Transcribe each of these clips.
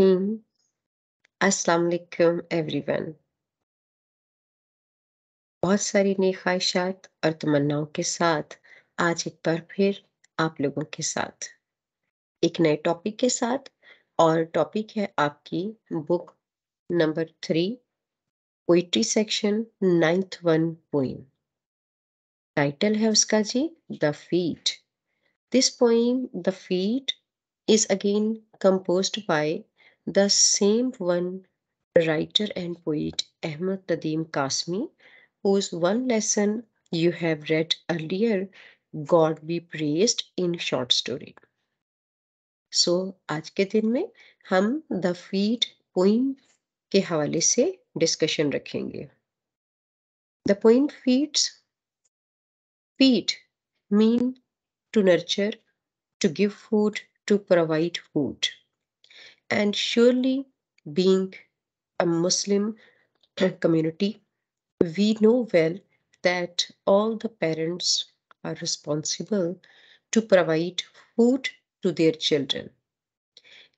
रहीम। अस्सलाम वालेकुम एवरीवन। बहुत सारी नई ख्वाहिशात और तमन्नाओं के साथ आज एक बार फिर आप लोगों के साथ एक नए टॉपिक के साथ। और टॉपिक है आपकी book number 3, poetry section, ninth one poem. Title है उसका जी, the feet. This poem, the feet, is again composed by the same one writer and poet Ahmad Nadeem Kasmi, whose one lesson you have read earlier, God be praised, in short story. So आज के दिन में हम the feed poem के हवाले से discussion रखेंगे। The poem feed mean to nurture, to give food, to provide food. And surely, being a Muslim community, we know well that all the parents are responsible to provide food to their children.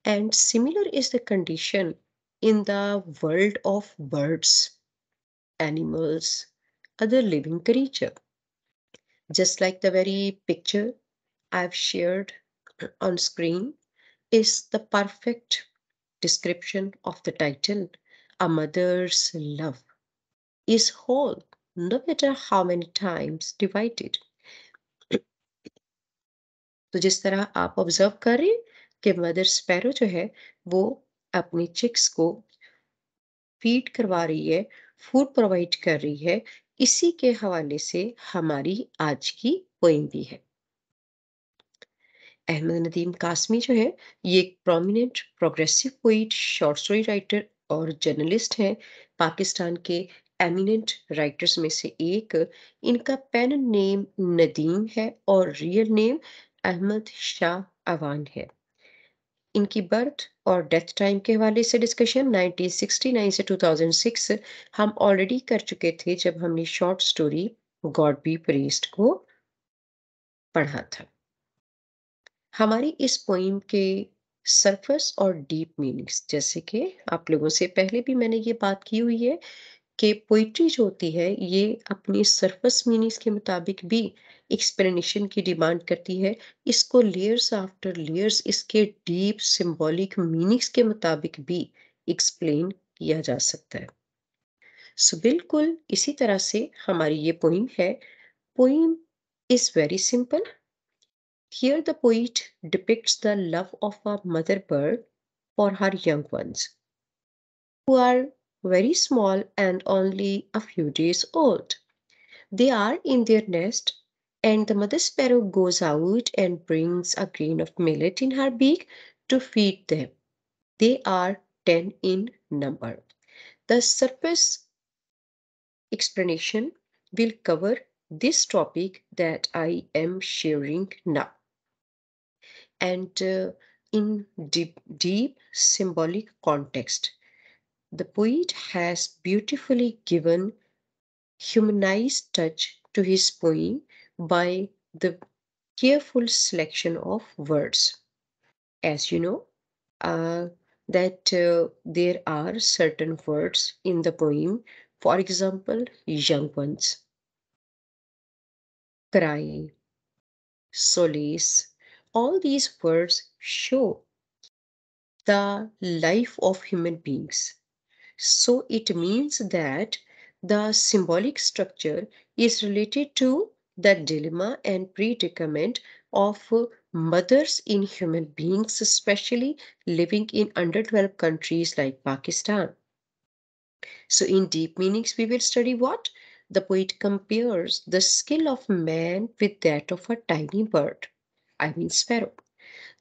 And similar is the condition in the world of birds, animals, other living creature. Just like the very picture I've shared on screen is the perfect description of the title, A Mother's Love is whole, no matter how many times divided. तो जिस तरह आप observe कर रहे हैं कि mother sparrow जो है वो अपनी चिक्स को फीड करवा रही है, फूड प्रोवाइड कर रही है, इसी के हवाले से हमारी आज की पोइम भी है। अहमद नदीम कासमी जो है ये एक prominent progressive poet, short story writer और जर्नलिस्ट हैं। पाकिस्तान के एमिनेंट राइटर्स में से एक। इनका पेन नेम नदीम है और रियल नेम अहमद शाह अवान है। इनकी बर्थ और डेथ टाइम के हवाले से डिस्कशन 1969 से 2006 हम ऑलरेडी कर चुके थे जब हमने short story God B praised को पढ़ा था। हमारी इस पोइम के सरफेस और डीप मीनिंग्स, जैसे कि आप लोगों से पहले भी मैंने ये बात की हुई है कि पोइट्री जो होती है ये अपनी सरफेस मीनिंग्स के मुताबिक भी एक्सप्लेनेशन की डिमांड करती है। इसको लेयर्स आफ्टर लेयर्स इसके डीप सिंबॉलिक मीनिंग्स के मुताबिक भी एक्सप्लेन किया जा सकता है। सो बिल्कुल इसी तरह से हमारी ये पोइम है। Poem is very simple. Here the poet depicts the love of a mother bird for her young ones, who are very small and only a few days old. They are in their nest, and the mother sparrow goes out and brings a grain of millet in her beak to feed them. They are 10 in number. The surface explanation will cover this topic that I am sharing now. And in deep symbolic context, the poet has beautifully given humanized touch to his poem by the careful selection of words. As you know, uh, that there are certain words in the poem, for example, young ones, cry, solace. All these words show the life of human beings. So it means that the symbolic structure is related to the dilemma and predicament of mothers in human beings, especially living in underdeveloped countries like Pakistan. So, in deep meanings, we will study what? The poet compares the skill of man with that of a tiny bird, I mean, sparrow.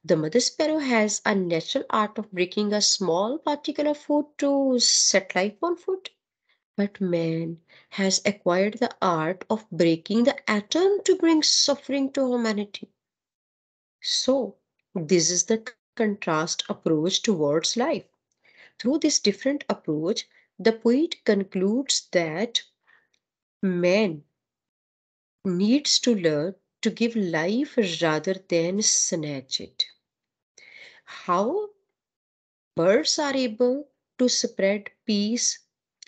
The mother sparrow has a natural art of breaking a small particle of food to set life on foot. But man has acquired the art of breaking the atom to bring suffering to humanity. So, this is the contrast approach towards life. Through this different approach, the poet concludes that man needs to learn to give life rather than snatch it. How Birds are able to spread peace,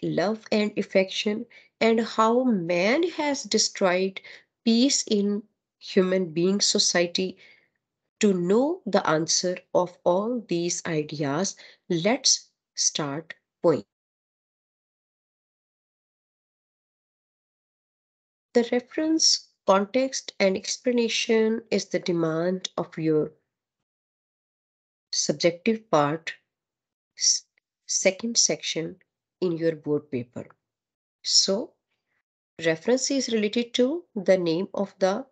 love, and affection, and how man has destroyed peace in human being society. To know the answer of all these ideas, let's start point. The reference, context, and explanation is the demand of your subjective part, s- second section in your board paper. So, reference is related to the name of the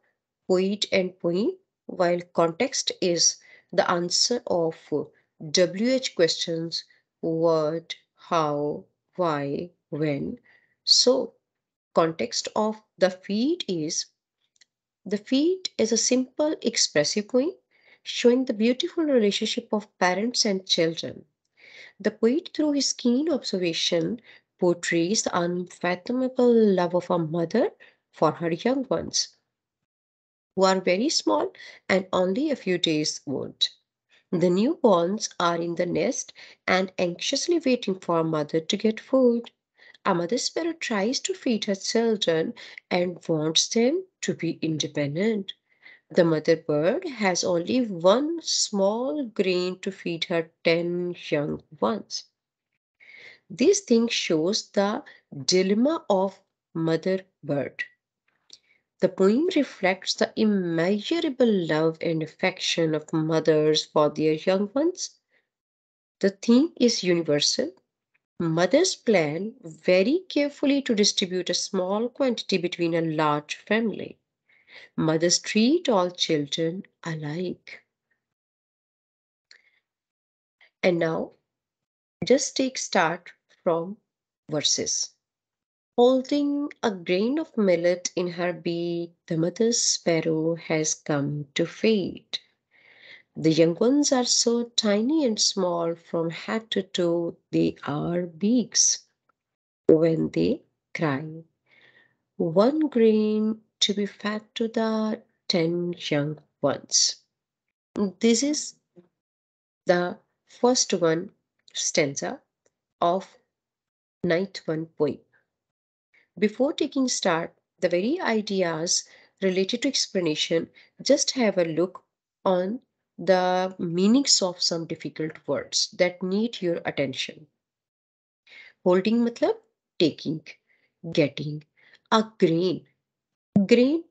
poet and poem, while context is the answer of WH questions: what, how, why, when. So, context of the feed is a simple expressive poem showing the beautiful relationship of parents and children. The poet, through his keen observation, portrays the unfathomable love of a mother for her young ones, who are very small and only a few days old. The newborns are in the nest and anxiously waiting for a mother to get food. A mother sparrow tries to feed her children and wants them to be independent. The mother bird has only one small grain to feed her 10 young ones. This thing shows the dilemma of mother bird. The poem reflects the immeasurable love and affection of mothers for their young ones. The theme is universal. Mothers plan very carefully to distribute a small quantity between a large family. Mothers treat all children alike. And now, just take start from verses. Holding a grain of millet in her beak, the mother sparrow has come to feed. The young ones are so tiny and small, from head to toe, they are beaks. When they cry, one grain to be fed to the 10 young ones. This is the first one stanza of ninth one poem. Before taking start, the very ideas related to explanation, just have a look on the meanings of some difficult words that need your attention. Holding matlab taking, getting, a grain. Grain,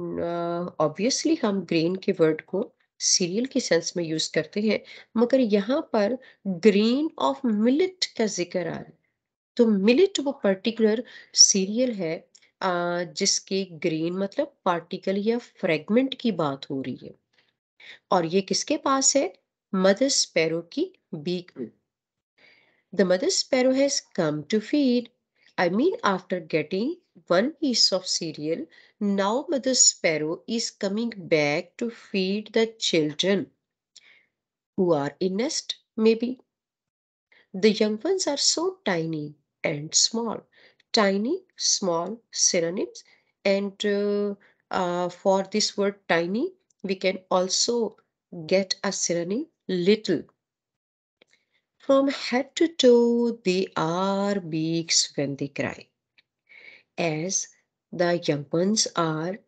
obviously हम grain के word को serial के sense में use करते हैं, मगर यहाँ पर ग्रेन ऑफ मिलेट का जिक्र आ रहा है। तो मिलेट वो पर्टिकुलर सीरियल है जिसके ग्रेन मतलब पार्टिकल या फ्रेगमेंट की बात हो रही है, और ये किसके पास है? मदर स्पैरो की बीक में। The mother sparrow has come to feed. I mean, after getting one piece of cereal, now mother sparrow is coming back to feed the children who are in nest, maybe. The young ones are so tiny and small. Tiny, small synonyms. And for this word tiny, we can also get a synonym little. From head to toe, they are beaks when they cry. As the young ones are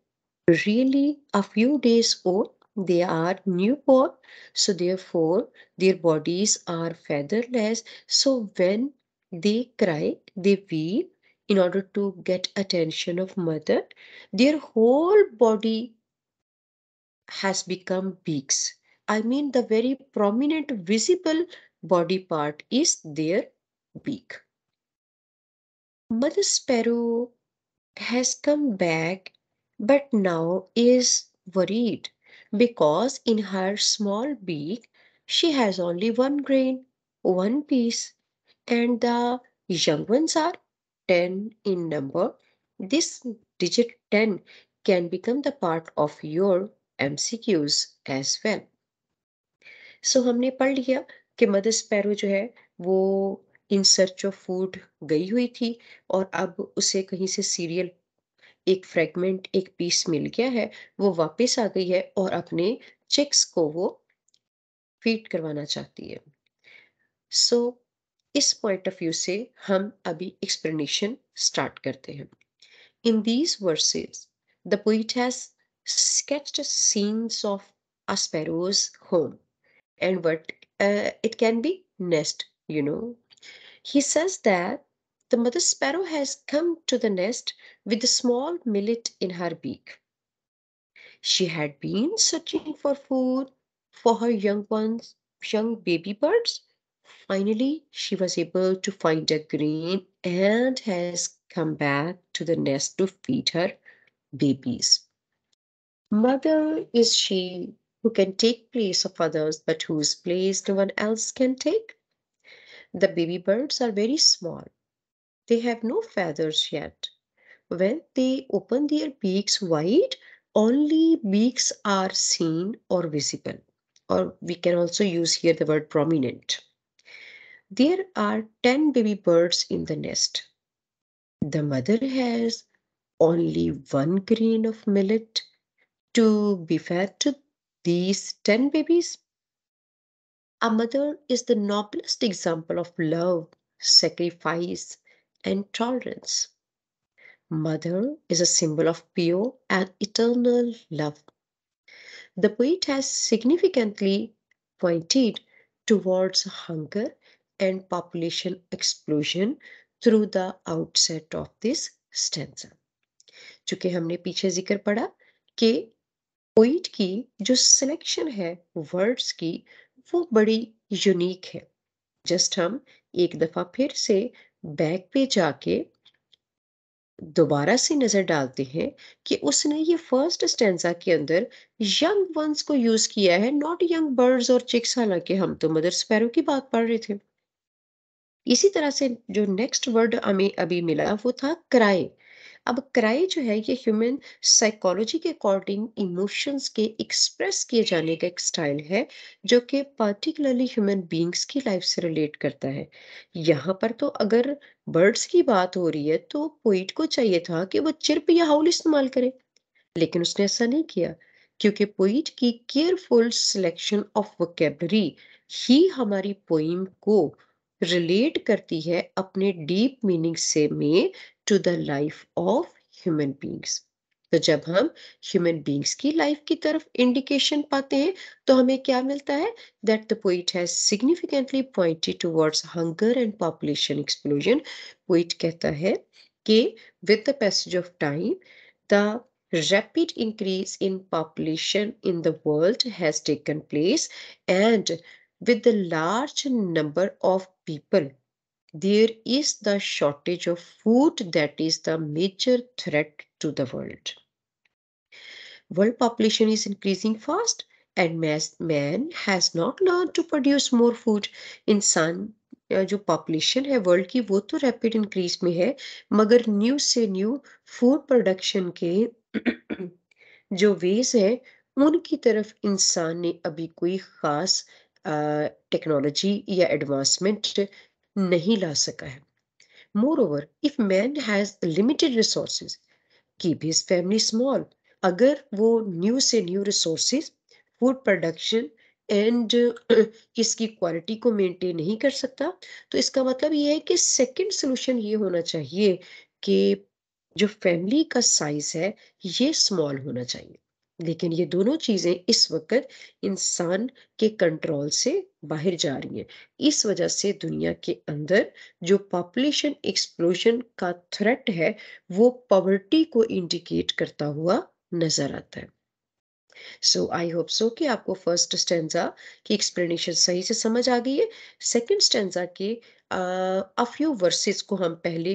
really a few days old, they are newborn, so therefore their bodies are featherless. So when they cry, they weep in order to get attention of mother. Their whole body has become beaks. I mean, the very prominent visible body part is their beak. Mother Sparrow has come back, but now is worried because in her small beak she has only one grain, one piece, and the young ones are 10 in number. This digit 10 can become the part of your MCQs as well. सो हमने पढ़ लिया कि mother sparrow जो है वो in search of food गई हुई थी, और अब उसे कहीं से सीरियल एक फ्रेगमेंट एक पीस मिल गया है। वो वापस आ गई है और अपने चिक्स को वो फीड करवाना चाहती है। सो इस पॉइंट ऑफ व्यू से हम अभी एक्सप्लेनेशन स्टार्ट करते हैं। In these verses, the poet has sketched scenes of a sparrow's home and what it can be nest, you know. He says that the mother sparrow has come to the nest with a small millet in her beak. She had been searching for food for her young ones, young baby birds. Finally, she was able to find a grain and has come back to the nest to feed her babies. Mother is she who can take place of others, but whose place no one else can take. The baby birds are very small. They have no feathers yet. When they open their beaks wide, only beaks are seen or visible. Or we can also use here the word prominent. There are 10 baby birds in the nest. The mother has only one grain of millet to be fed to these 10 babies. A mother is the noblest example of love, sacrifice, and tolerance. Mother is a symbol of pure and eternal love. The poet has significantly pointed towards hunger and population explosion through the outset of this stanza. चूंकि हमने पीछे जिक्र पढ़ा कि poet की जो selection है words की वो बड़ी यूनिक है। जस्ट हम एक दफा फिर से बैक पे जाके दोबारा से नजर डालते हैं कि उसने ये फर्स्ट स्टेंजा के अंदर यंग वंस को यूज किया है, नॉट यंग बर्ड्स और चिक्स, हालांकि हम तो मदर स्पैरो की बात पढ़ रहे थे। इसी तरह से जो नेक्स्ट वर्ड हमें अभी मिला वो था क्राई। अब क्राई जो है ये ह्यूमन साइकोलॉजी के अकॉर्डिंग इमोशंस के एक्सप्रेस किए जाने का एक स्टाइल है जो कि पर्टिकुलरली ह्यूमन बीइंग्स की लाइफ से रिलेट करता है। यहाँ पर तो अगर बर्ड्स की बात हो रही है तो पोइट को चाहिए था कि वो चिर्प या हाउल इस्तेमाल करे, लेकिन उसने ऐसा नहीं किया क्योंकि पोइट की केयरफुल सिलेक्शन ऑफ वोकेबलरी ही हमारी पोइम को रिलेट करती है अपने डीप मीनिंग से में to the life of human beings. तो जब हम ह्यूमन बीइंग्स की लाइफ की तरफ इंडिकेशन पाते हैं तो हमें क्या मिलता है? That the poet has significantly pointed towards hunger and population explosion. Poet कहता है कि with the passage of time the rapid increase in population in the world has taken place, and with the large number of people, there is the shortage of food that is the major threat to the world. World population is increasing fast, and man has not learned to produce more food. इंसान जो population है world की वो तो rapid increase में है, मगर new से न्यू फूड प्रोडक्शन के जो वेज है उनकी तरफ इंसान ने अभी कोई खास टेक्नोलॉजी या एडवांसमेंट नहीं ला सका है। More if man has limited resources, keep his family small. अगर वो न्यू से new resources, food production and इसकी क्वालिटी को मेंटेन नहीं कर सकता, तो इसका मतलब ये है कि सेकंड सोल्यूशन ये होना चाहिए कि जो फैमिली का साइज है ये स्मॉल होना चाहिए। लेकिन ये दोनों चीजें इस वक्त इंसान के कंट्रोल से बाहर जा रही हैं। इस वजह से दुनिया के अंदर जो पॉपुलेशन एक्सप्लोजन का थ्रेट है वो पॉवर्टी को इंडिकेट करता हुआ नजर आता है। सो आई होप सो कि आपको फर्स्ट स्टेंजा की एक्सप्लेनेशन सही से समझ आ गई है। सेकंड स्टेंजा के अ फ्यू वर्सेस को हम पहले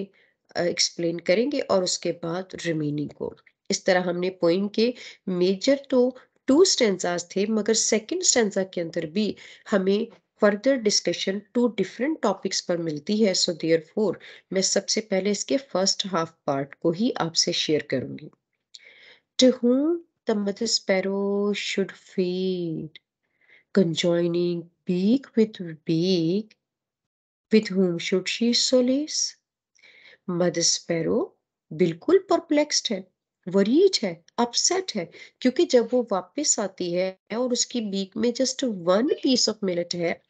एक्सप्लेन करेंगे और उसके बाद रिमेनिंग को। इस तरह हमने पोइम के मेजर तो टू स्टेंजास थे, मगर सेकंड स्टेंजा के अंदर भी हमें further discussion to different topics पर मिलती है। सो देयरफॉर मैं सबसे पहले इसके फर्स्ट हाफ पार्ट को ही आपसे शेयर करूंगी। To whom the mother sparrow should feed, conjoining beak with beak, with whom should she solace? Mother sparrow बिल्कुल परप्लेक्स्ड है, वरीड है, अपसेट है, क्योंकि जब वो वापस आती है और उसकी बीक में just one piece of millet है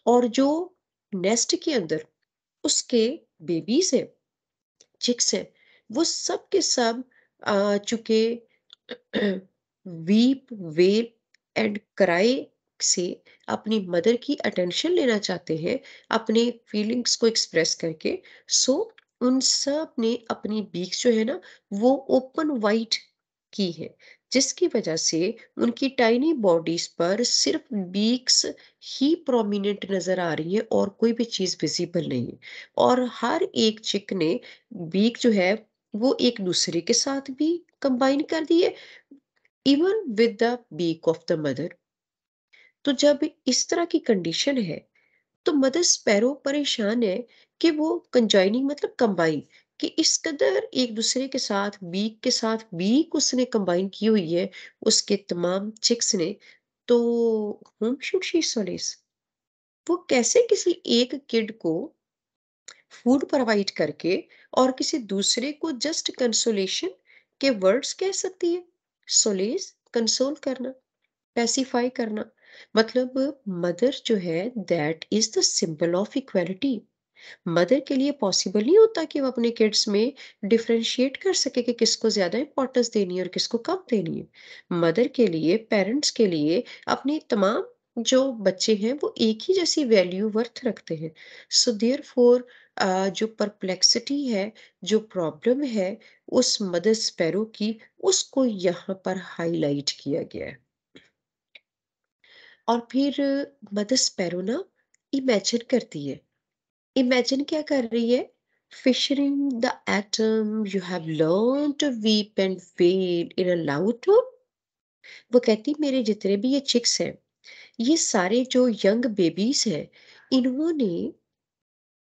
और जो नेस्ट के अंदर उसके बेबीज हैं, चिक्स हैं, वो सब के सब चूंकि वीप, वेल एंड क्राई से अपनी मदर की अटेंशन लेना चाहते हैं, अपने फीलिंग्स को एक्सप्रेस करके। सो उन सब ने अपनी बीक्स जो है ना, वो ओपन वाइड की है, जिसकी वजह से उनकी टाइनी बॉडीज पर सिर्फ बीक्स ही प्रोमिनेंट नजर आ रही है और कोई भी चीज विजिबल नहीं है। और हर एक चिक ने बीक जो है वो एक दूसरे के साथ भी कंबाइन कर दी है, even with the beak of the mother. तो जब इस तरह की कंडीशन है, तो मदर स्पैरो परेशान है कि वो कंजाइनिंग मतलब कंबाइन, कि इस कदर एक दूसरे के साथ बीक उसने कंबाइन की हुई है, उसके तमाम चिक्स ने। तो होम शुड शी सोलिस, वो कैसे किसी एक किड को फूड प्रोवाइड करके और किसी दूसरे को जस्ट कंसोलेशन के वर्ड्स कह सकती है? सोलेस, कंसोल करना, पैसिफाई करना। मतलब मदर जो है, that is the symbol of equality. Mother के लिए पॉसिबल नहीं होता कि वो अपने किड्स में डिफरेंशिएट कर सके कि किसको ज्यादा इंपॉर्टेंस देनी है और किसको कम देनी है। मदर के लिए, पेरेंट्स के लिए अपने तमाम जो बच्चे हैं वो एक ही जैसी वैल्यू वर्थ रखते हैं। सो देयर फोर जो परप्लेक्सिटी है, जो प्रॉब्लम है उस मदर स्पैरो की, उसको यहाँ पर हाईलाइट किया गया है। और फिर मदर स्पैरो ना इमेजिन करती है, इमेजिन क्या कर रही है? फिशरिंग the atom you have learn to weep and wail in a loud tone. वो कहती मेरे जितने भी ये चिक्स हैं, ये सारे जो यंग बेबीज हैं, इन्होंने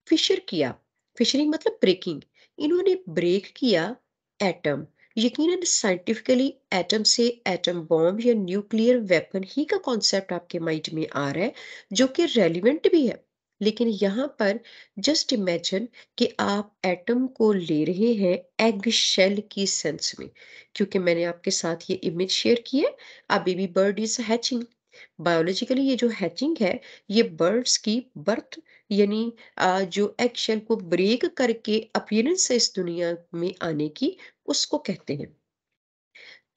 फिशर किया। फिशरिंग मतलब ब्रेकिंग, इन्होंने ब्रेक किया एटम। यकीनन साइंटिफिकली एटम से एटम बॉम्ब या न्यूक्लियर वेपन ही का कॉन्सेप्ट आपके माइंड में आ रहा है, जो कि रेलिवेंट भी है। लेकिन यहाँ पर जस्ट इमेजिन कि आप एटम को ले रहे हैं एग शेल की सेंस में, क्योंकि मैंने आपके साथ ये इमेज शेयर की है। A baby bird is hatching. Biologically ये जो हैचिंग है, ये बर्ड्स की बर्थ, यानी जो एग शेल को ब्रेक करके अपीयरेंस है इस दुनिया में आने की, उसको कहते हैं।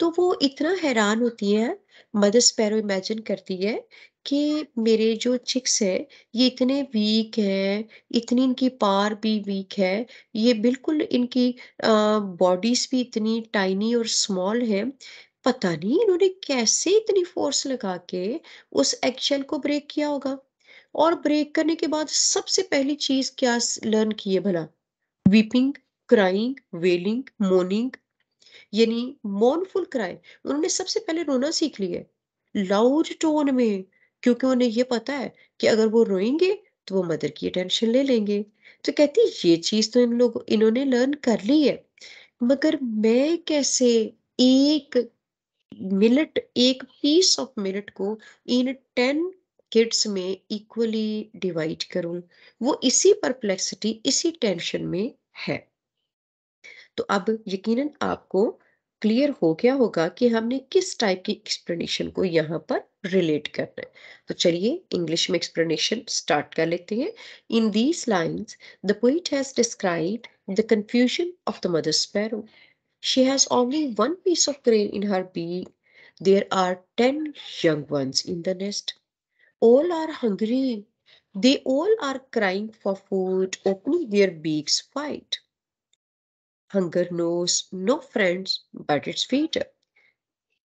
तो वो इतना हैरान होती है, मदर स्पैरो इमेजिन करती है कि मेरे जो चिक्स हैं, ये इतने वीक हैं, इतनी इनकी पावर भी वीक है, ये बिल्कुल इनकी बॉडीज भी इतनी टाइनी और स्मॉल है। पता नहीं इन्होंने कैसे इतनी फोर्स लगा के उस एगशेल को ब्रेक किया होगा। और ब्रेक करने के बाद सबसे पहली चीज क्या लर्न की है भला? वीपिंग, क्राइंग, वेलिंग, मोर्निंग, यानी मौनफुल क्राई। उन्होंने सबसे पहले रोना सीख लिया है लाउड टोन में, क्योंकि उन्हें ये पता है कि अगर वो रोएंगे तो वो मदर की अटेंशन ले लेंगे। तो कहती ये चीज तो इन्होंने लर्न कर ली है, मगर मैं कैसे एक मिनट, एक पीस ऑफ मिनट को इन 10 किड्स में इक्वली डिवाइड करूं? वो इसी परप्लेक्सिटी, इसी टेंशन में है। तो अब यकीनन आपको क्लियर हो गया होगा कि हमने किस टाइप की एक्सप्लेनेशन को यहाँ पर रिलेट करना है। तो चलिए इंग्लिश में एक्सप्लेनेशन स्टार्ट कर लेते हैं। In these lines the poet has described the confusion of the mother sparrow. She has only one piece of grain in her beak. There are 10 young ones in the nest. All are hungry. They all are crying for food, opening their beaks wide. Hunger knows no friends but its feeder.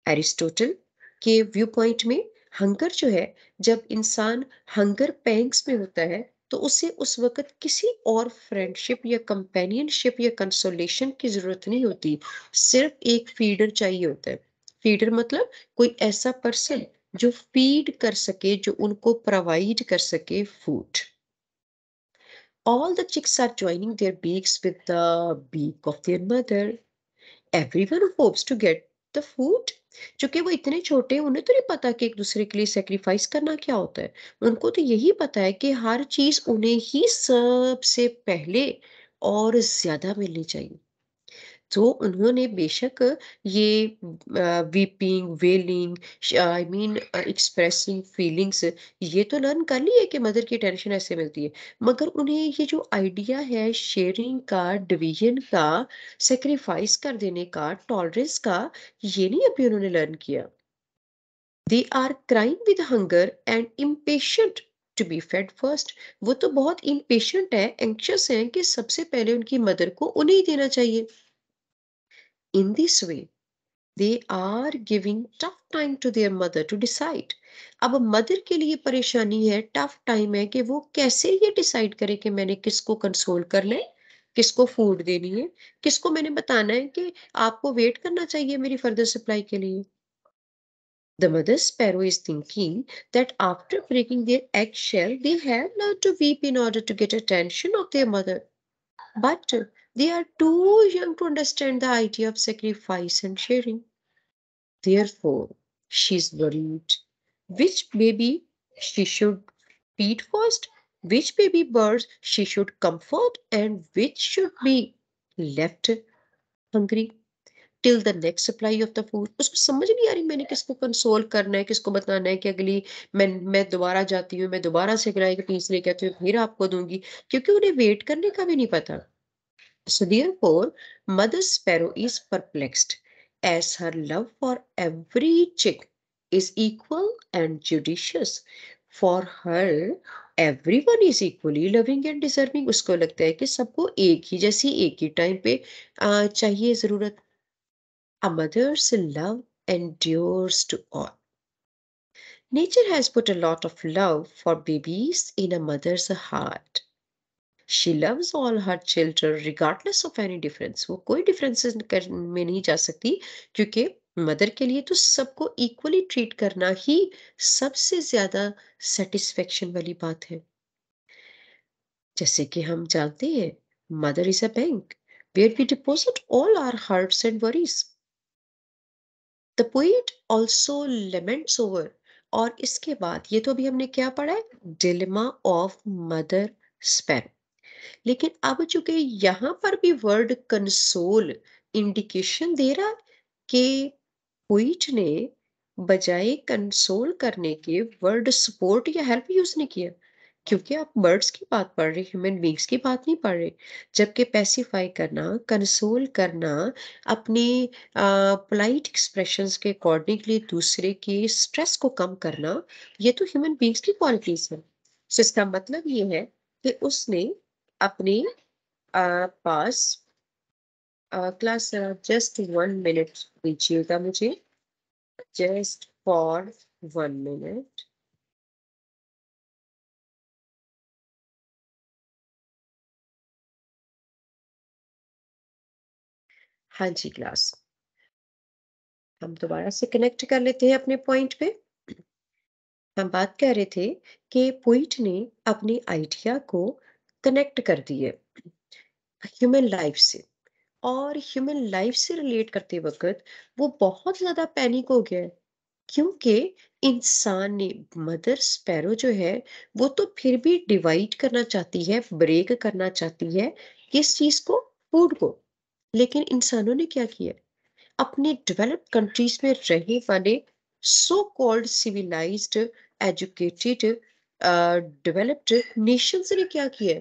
Aristotle के view point में hunger जो है, जब इंसान hunger pangs में होता है, तो उसे उस वक्त किसी और फ्रेंडशिप या कंपेनियनशिप या कंसोलेशन की जरूरत नहीं होती, सिर्फ एक फीडर चाहिए होता है। फीडर मतलब कोई ऐसा पर्सन जो फीड कर सके, जो उनको प्रोवाइड कर सके food. All the chicks are joining their beaks with the beak of their mother. Everyone hopes to get the food. क्योंकि वो इतने छोटे हैं, उन्हें तो नहीं पता कि एक दूसरे के लिए सेक्रीफाइस करना क्या होता है। उनको तो यही पता है कि हर चीज उन्हें ही सबसे पहले और ज्यादा मिलनी चाहिए। तो उन्होंने बेशक ये weeping, wailing, I mean expressing feelings, ये तो लर्न कर ली है कि मदर की टेंशन ऐसे मिलती है। मगर उन्हें ये जो आइडिया है शेयरिंग का, डिवीजन का, सेक्रीफाइस कर देने का, टॉलरेंस का, ये नहीं अभी उन्होंने लर्न किया। They are crying with hunger and impatient to be fed first. वो तो बहुत इम्पेशेंट है, एंक्शस है कि सबसे पहले उनकी मदर को उन्हें ही देना चाहिए। In this way they are giving tough time to their mother to decide. अब मदर के लिए परेशानी है, टफ टाइम है कि वो कैसे ये डिसाइड करे कि मैंने किसको कंसोल करना है, किसको फूड देनी है, किसको मैंने बताना है कि आपको वेट करना चाहिए मेरी फर्दर सप्लाई के लिए। The mother sparrow is thinking that after breaking their eggshell, they have learned to weep in order to get attention of their mother. But they are too young to understand the idea of sacrifice and sharing. Therefore, she is worried. Which baby she should feed first, which baby birds she should comfort, and which should be left hungry till the next supply of the food. उसको समझ नहीं आ रही मैंने किसको console करना है, किसको बताना है कि अगली मैं दोबारा जाती हूँ, मैं दोबारा से ग्राई के पीस लेके आती हूँ, फिर आपको दूंगी, क्योंकि उन्हें वेट करने का भी नहीं पता। So therefore, Mother Sparrow is perplexed, as her love for every chick is equal and judicious. For her, everyone is equally loving and deserving. उसको लगता है कि सबको एक ही जैसी एक ही टाइम पे चाहिए जरूरत। A mother's love endures to all. Nature has put a lot of love for babies in a mother's heart. She loves all her children regardless of any difference. वो कोई डिफरेंसेस में नहीं जा सकती, क्योंकि मदर के लिए तो सबको इक्वली ट्रीट करना ही सबसे ज्यादा सेटिस्फेक्शन वाली बात है। जैसे कि हम जानते हैं, mother is a bank where we deposit all our hearts and worries. The poet also laments over, और इसके बाद ये तो अभी हमने क्या पढ़ा है, डिलेमा ऑफ मदर स्पैरो। लेकिन अब चूंकि यहां पर भी वर्ड कंसोल इंडिकेशन दे रहा है कि पोइट ने बजाय कंसोल करने के वर्ड सपोर्ट या हेल्प यूज नहीं किया, क्योंकि आप बर्ड्स की बात पढ़ रहे, ह्यूमन बींग्स की बात नहीं पढ़ रहे। जबकि पैसिफाई करना, कंसोल करना, अपने पोलाइट एक्सप्रेशंस के अकॉर्डिंगली दूसरे के स्ट्रेस को कम करना, ये तो ह्यूमन बींग्स की क्वालिटीज है। So, इसका मतलब ये है कि उसने अपने पास क्लास जस्ट 1 मिनट दीजिएगा मुझे, जस्ट फॉर 1 मिनट। हाँ जी क्लास, हम दोबारा से कनेक्ट कर लेते हैं अपने पॉइंट पे। हम बात कर रहे थे कि पोइट ने अपने आइडिया को कनेक्ट कर दिए ह्यूमन लाइफ से, और ह्यूमन लाइफ से रिलेट करते वक्त वो बहुत ज्यादा पैनिक हो गया है, क्योंकि इंसान ने, मदर स्पैरो जो है, वो तो फिर भी डिवाइड करना चाहती है, ब्रेक करना चाहती है, किस चीज को, फूड को। लेकिन इंसानों ने क्या किया, अपने डेवलप्ड कंट्रीज में रहने वाले so called civilized, educated, developed nations ने क्या किया,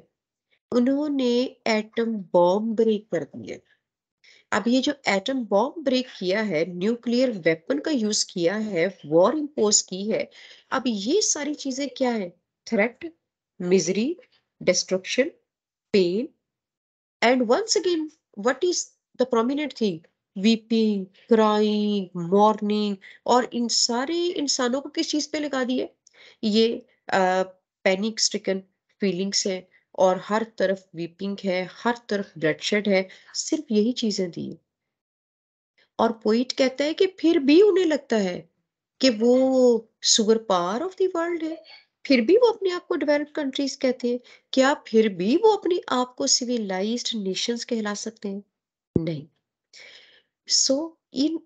उन्होंने एटम बॉम्ब ब्रेक कर दिया। अब ये जो एटम बॉम्ब ब्रेक किया है, न्यूक्लियर वेपन का यूज किया है, वॉर इम्पोज की है, अब ये सारी चीजें क्या है, threat, misery, destruction, pain, and once again what is the prominent thing, weeping, crying, mourning. और इन सारे इंसानों को किस चीज पे लगा दिए, ये पैनिक स्ट्रिकन फीलिंग्स है, और हर तरफ वीपिंग है, हर तरफ ब्लडशेड है, सिर्फ यही चीजें दी। और पोइट कहता है कि फिर भी उन्हें लगता है कि वो super power of the world है, फिर भी वो अपने आप को डेवलप्ड कंट्रीज कहते हैं। क्या फिर भी वो अपने आप को सिविलाइज्ड नेशंस कहला सकते हैं? नहीं। सो इन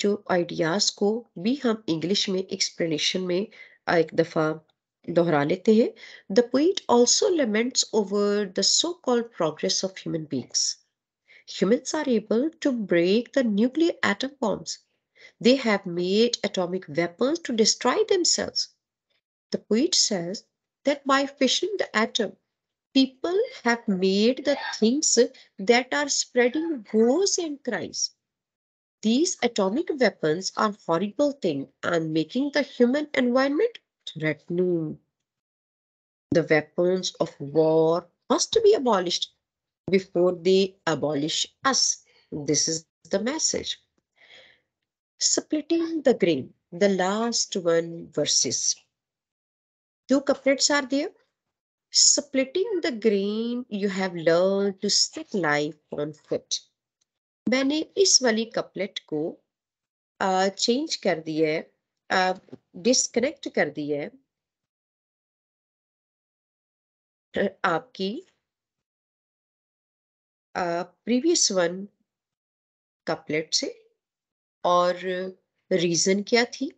जो आइडियाज को भी हम इंग्लिश में एक्सप्लेनेशन में एक दफा दोहरा लेते हैं। The poet also laments over the so called progress of human beings. Humans are able to break the nuclear atom bombs. They have made atomic weapons to destroy themselves. The poet says that by fissioning the atom, people have made the things that are spreading wars and crimes. These atomic weapons are horrible thing and making the human environment threatening. The weapons of war must be abolished before they abolish us. This is the message. Splitting the grain, the last one verses. Two couplets are there. Splitting the grain, you have learned to set life on foot. मैंने इस वाली couplet को change कर दिया है, disconnect कर दिया है आपकी प्रीवियस वन कपलेट से। और रीजन क्या थी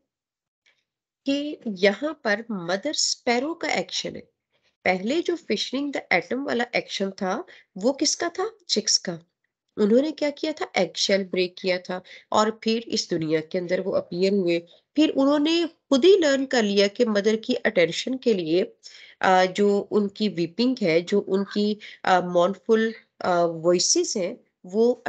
कि यहाँ पर मदर स्पैरो का एक्शन है। पहले जो फिशरिंग द एटम वाला एक्शन था वो किसका था? चिक्स का। उन्होंने क्या किया था? एगशेल ब्रेक किया था और फिर इस दुनिया के अंदर वो अपीयर हुए। फिर उन्होंने खुद ही लर्न कर लिया कि मदर की अटेंशन के लिए जो उनकी वीपिंग है, जो उनकी मॉर्नफुल वॉइसेस हैं, वो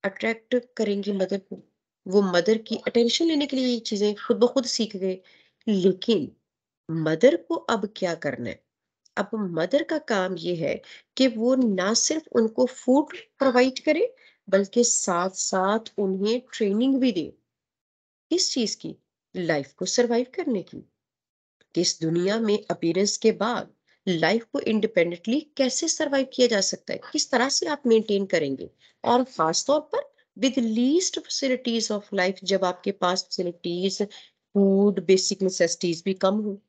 अट्रैक्ट करेंगी मदर को। वो मदर की अटेंशन लेने के लिए ये चीजें खुद ब खुद सीख गए। लेकिन मदर को अब क्या करना है? अब मदर का काम ये है कि वो ना सिर्फ उनको फूड प्रोवाइड करे, बल्कि साथ-साथ उन्हें ट्रेनिंग भी दे। किस चीज़ की? लाइफ को सर्वाइव करने की। कि इस दुनिया में अपीयरेंस के बाद लाइफ को इंडिपेंडेंटली कैसे सर्वाइव किया जा सकता है? किस तरह से आप मेंटेन करेंगे? और खास तौर पर with least facilities of life, जब आपके पास फैसिलिटीज़, फूड, बेसिक नेसेसिटीज़ भी कम हो।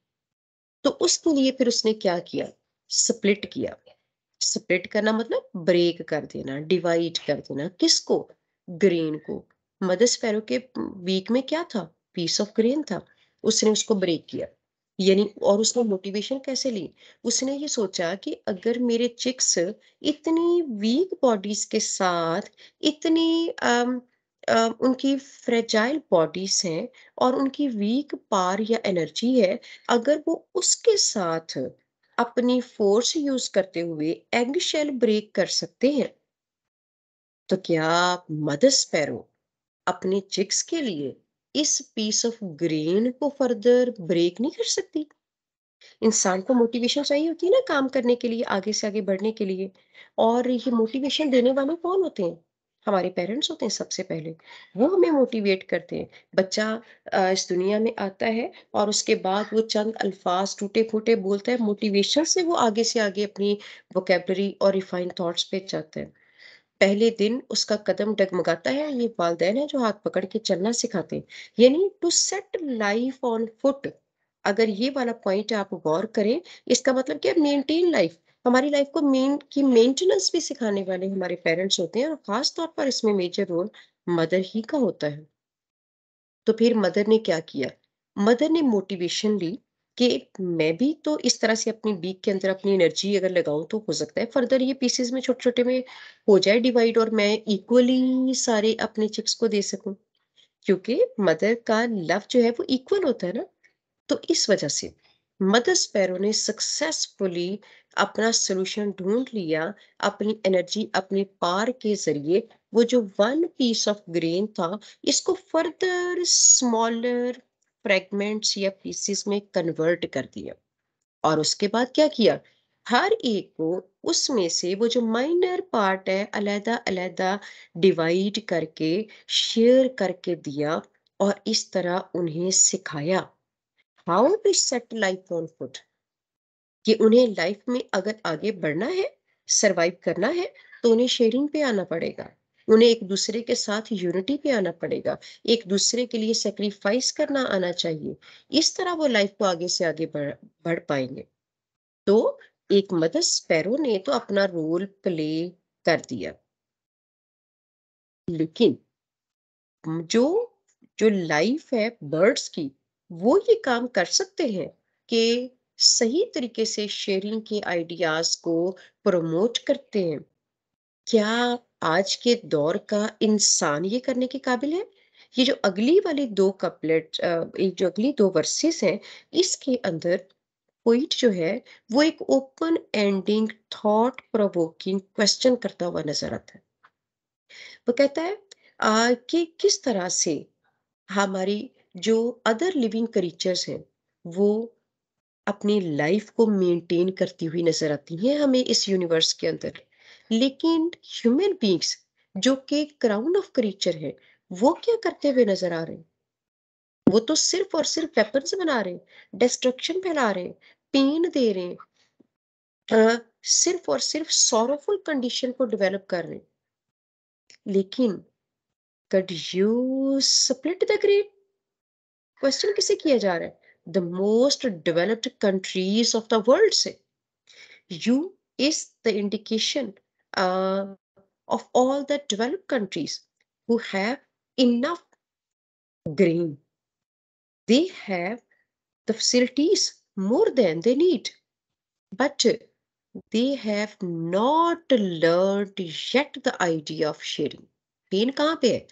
तो उसके लिए फिर उसने क्या किया? स्प्लिट किया। स्प्लिट करना मतलब ब्रेक कर देना, डिवाइड कर देना। किसको? ग्रेन को। मदर स्पैरो के वीक में क्या था? पीस ऑफ ग्रेन था। उसने उसको ब्रेक किया। यानी और उसने मोटिवेशन कैसे ली? उसने ये सोचा कि अगर मेरे चिक्स इतनी वीक बॉडीज के साथ इतनी उनकी फ्रेजाइल बॉडीज हैं और उनकी वीक पार या एनर्जी है, अगर वो उसके साथ अपनी फोर्स यूज करते हुए एग शेल ब्रेक कर सकते हैं, तो क्या मदर स्पैरो अपने चिक्स के लिए इस पीस ऑफ ग्रेन को फर्दर ब्रेक नहीं कर सकती? इंसान को मोटिवेशन चाहिए होती है ना काम करने के लिए, आगे से आगे बढ़ने के लिए। और ये मोटिवेशन देने वाले कौन होते हैं? हमारे पेरेंट्स होते हैं सबसे पहले। वो हमें मोटिवेट करते हैं। बच्चा इस दुनिया में आता है और उसके बाद वो चंद अल्फाज टूटे-फूटे बोलता है, मोटिवेशन से वो आगे से आगे अपनी वोकैब्युलरी और रिफाइंड थॉट्स पे जाता है। पहले दिन उसका कदम डगमगाता है, ये वालिदैन है जो हाथ पकड़ के चलना सिखाते हैं। यानी to set life on foot. अगर ये वाला पॉइंट आप गौर करें, इसका मतलब क्या है? Maintain life. हमारी लाइफ को मेंटेनेंस भी सिखाने वाले हमारे पेरेंट्स होते हैं और खास तौर पर इसमें मेजर रोल मदर ही का होता है। तो फिर मदर ने क्या किया? मदर ने मोटिवेशन ली कि मैं भी तो इस तरह से अपनी बीक के अंदर अपनी एनर्जी अगर लगाऊँ तो हो सकता है फर्दर ये पीसेस में छोटे-छोटे में हो जाए डिवाइड और मैं इक्वली सारे अपने चिक्स को दे सकूँ। क्योंकि मदर का लव जो है वो इक्वल होता है ना। तो इस वजह से मदर स्पैरो ने सक्सेसफुली अपना सॉल्यूशन ढूंढ लिया। अपनी एनर्जी अपने पार के जरिए वो जो वन पीस ऑफ ग्रेन था, इसको फर्दर स्मॉलर फ्रेगमेंट्स या पीसेस में कन्वर्ट कर दिया। और उसके बाद क्या किया? हर एक को उसमें से वो जो माइनर पार्ट है अलैदा अलैदा डिवाइड करके शेयर करके दिया और इस तरह उन्हें सिखाया how to set life on foot. कि उन्हें लाइफ में अगर आगे बढ़ना है, सरवाइव करना है, तो उन्हें शेयरिंग पे आना पड़ेगा। उन्हें एक दूसरे के साथ यूनिटी पे आना पड़ेगा। एक दूसरे के लिए सेक्रीफाइस करना आना चाहिए। इस तरह वो लाइफ को आगे से आगे बढ़ पाएंगे। तो एक मदर स्पैरो ने तो अपना रोल प्ले कर दिया। लेकिन जो जो लाइफ है बर्ड्स की, वो ये काम कर सकते हैं कि सही तरीके से शेयरिंग के आइडियाज को प्रमोट करते हैं। क्या आज के दौर का इंसान ये करने के काबिल है? ये जो अगली वाली 2 कपलेट ये जो अगली 2 वर्सेस हैं, इसके अंदर पोएट जो है, वो एक open ending thought provoking question करता हुआ नज़र आता है। वो कहता है कि किस तरह से हमारी जो अदर लिविंग क्रीचर्स हैं, वो अपनी लाइफ को मेंटेन करती हुई नजर आती हैं हमें इस यूनिवर्स के अंदर। लेकिन ह्यूमन बीइंग्स जो कि क्राउन ऑफ क्रीचर है, वो क्या करते हुए नजर आ रहे हैं? वो तो सिर्फ और सिर्फ वेपन्स बना रहे हैं, डिस्ट्रक्शन फैला रहे हैं, पेन दे रहे हैं, सिर्फ और सिर्फ सॉरोफुल कंडीशन को डेवलप कर रहे हैं। लेकिन कड you split the great question किसे किया जा रहा है? The most developed countries of the world से। U is the indication uh, of all the developed countries who have enough grain. They have the facilities more than they need, but they have not learned yet the idea of sharing. Pain कहाँ पे है?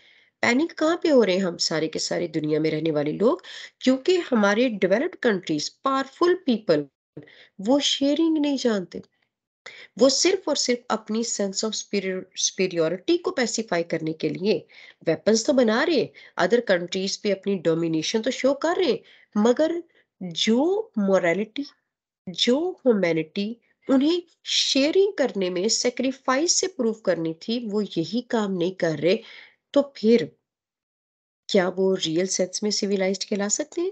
Panic कहाँ पे हो रहे हैं हम सारे के सारे दुनिया में रहने वाले लोग? क्योंकि हमारे डेवलप्ड कंट्रीज, पावरफुल पीपल, वो शेयरिंग नहीं जानते। वो सिर्फ और सिर्फ अपनी सेंस ऑफ सुपीरियोरिटी को पैसिफाई करने के लिए वेपन्स तो बना रहे हैं, अदर कंट्रीज पे अपनी डोमिनेशन तो शो कर रहे हैं, मगर जो मोरालिटी, जो ह्यूमैनिटी उन्हें शेयरिंग करने में सेक्रीफाइस से प्रूव करनी थी, वो यही काम नहीं कर रहे। तो फिर क्या वो रियल सेंस में सिविलाइज्ड कहला सकते हैं?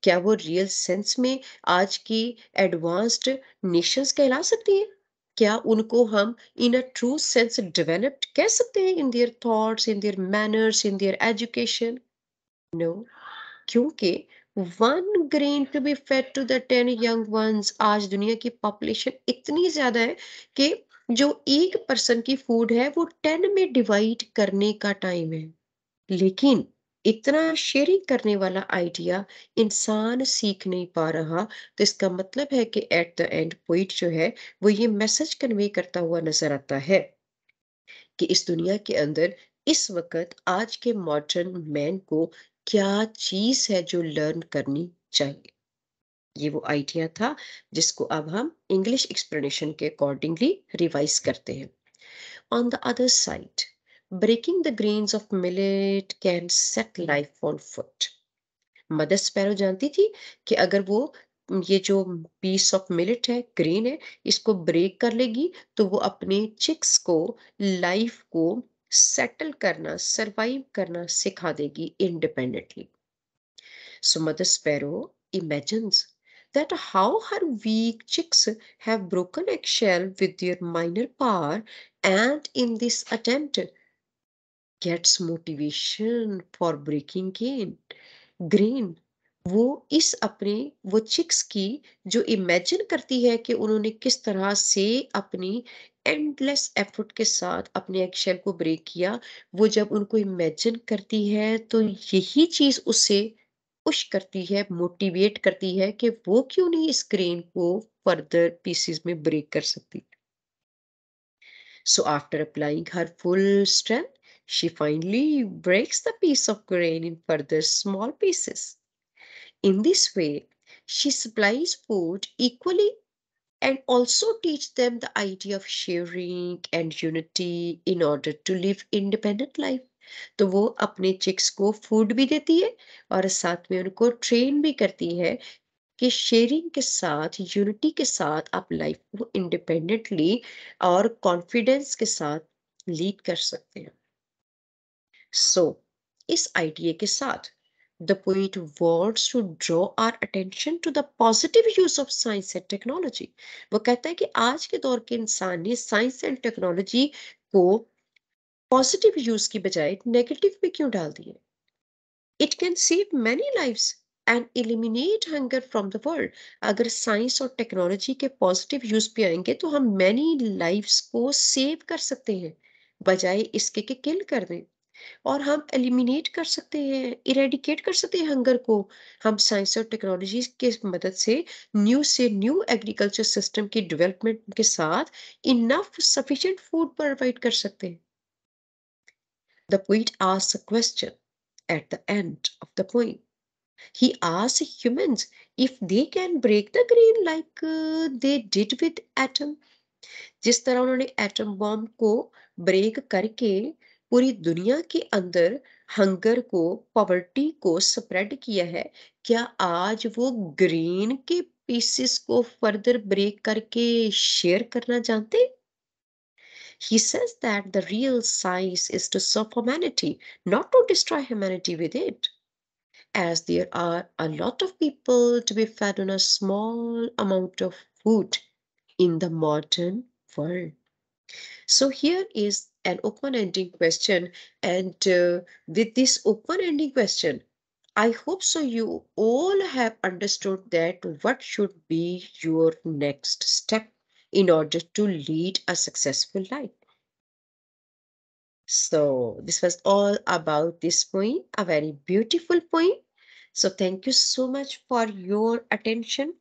क्या वो रियल सेंस में आज की एडवांस्ड नेशंस कहला सकती हैं? क्या उनको हम in a true sense developed कह सकते हैं in their thoughts, in their manners, in their education? No, क्योंकि 1 grain to be fed to the 10 young ones, आज दुनिया की पॉपुलेशन इतनी ज़्यादा है कि जो 1 पर्सन की फूड है वो 10 में डिवाइड करने का टाइम है। लेकिन इतना शेयरिंग करने वाला आइडिया इंसान सीख नहीं पा रहा, तो इसका मतलब है कि एट द एंड पोइट जो है, वो ये मैसेज कन्वे करता हुआ नज़र आता है कि इस दुनिया के अंदर इस वक़्त आज के मॉडर्न मैन को क्या चीज़ है जो लर्न करनी चाहिए। ये वो आइडिया था जिसको अब हम इंग्लिश एक्सप्लेनेशन के अकॉर्डिंगली रिवाइज़ करते हैं। On the other side, breaking the grains of millet can set life on foot. Mother sparrow जानती थी कि अगर वो ये जो पीस ऑफ मिलेट है, ग्रेन है, इसको ब्रेक कर लेगी तो वो अपने चिक्स को, लाइफ को सेटल करना, सरवाइव करना सिखा देगी independently. So Mother Sparrow imagines that how her weak chicks have broken eggshell with their minor power, and in this attempt gets motivation for breaking grain. वो इस अपने वो चिक्स की जो इमेजिन करती है कि उन्होंने किस तरह से अपनी एंडलेस एफर्ट के साथ अपने एगशेल को ब्रेक किया, वो जब उनको इमेजिन करती है तो यही चीज उसे पुश करती है, मोटिवेट करती है कि वो क्यों नहीं इस ग्रेन को फर्दर पीसेस में ब्रेक कर सकती। So after applying her full strength, she finally breaks the piece of grain in further small pieces. In this way, she supplies food equally and also teach them the idea of sharing and unity in order to live independent life. तो वो अपने chicks को food भी देती है और साथ में उनको ट्रेन भी करती है कि शेयरिंग के साथ, यूनिटी के साथ आप लाइफ को इंडिपेंडेंटली और कॉन्फिडेंस के साथ लीड कर सकते हैं। सो इस आइडिया के साथ the poet wants to draw our attention to the positive use of science and technology. वो कहता है कि आज के दौर के इंसान ने साइंस एंड टेक्नोलॉजी को पॉजिटिव यूज की बजाय नेगेटिव में क्यों डाल दिया। It can save many lives and eliminate hunger from the world. अगर साइंस और टेक्नोलॉजी के पॉजिटिव यूज पे आएंगे तो हम मैनी लाइव्स को सेव कर सकते हैं, बजाय इसके कि किल कर दें। और हम एलिमिनेट कर सकते हैं, इरेडिकेट कर सकते हैं हंगर को। हम साइंस और टेक्नोलॉजी के मदद से न्यू एग्रीकल्चर सिस्टम की डेवलपमेंट के साथ इनफ सफिशिएंट फूड प्रोवाइड कर सकते हैं। The poet asks a question at the end of the poem. He asks humans if they can break the green like they did with atom. जिस तरह उन्होंने atom bomb को break करके पूरी दुनिया के अंदर हंगर को, पॉवर्टी को स्प्रेड किया है, क्या आज वो ग्रीन के पीसेस को फर्दर ब्रेक करके शेयर करना जानते? He says that the real science is to serve humanity, not to destroy humanity with it, as there are a lot of people to be fed on a small amount of food in the modern world. So here is an open-ending question, and with this open-ending question, I hope so you all have understood that what should be your next step in order to lead a successful life. So this was all about this poem, a very beautiful poem. So thank you so much for your attention.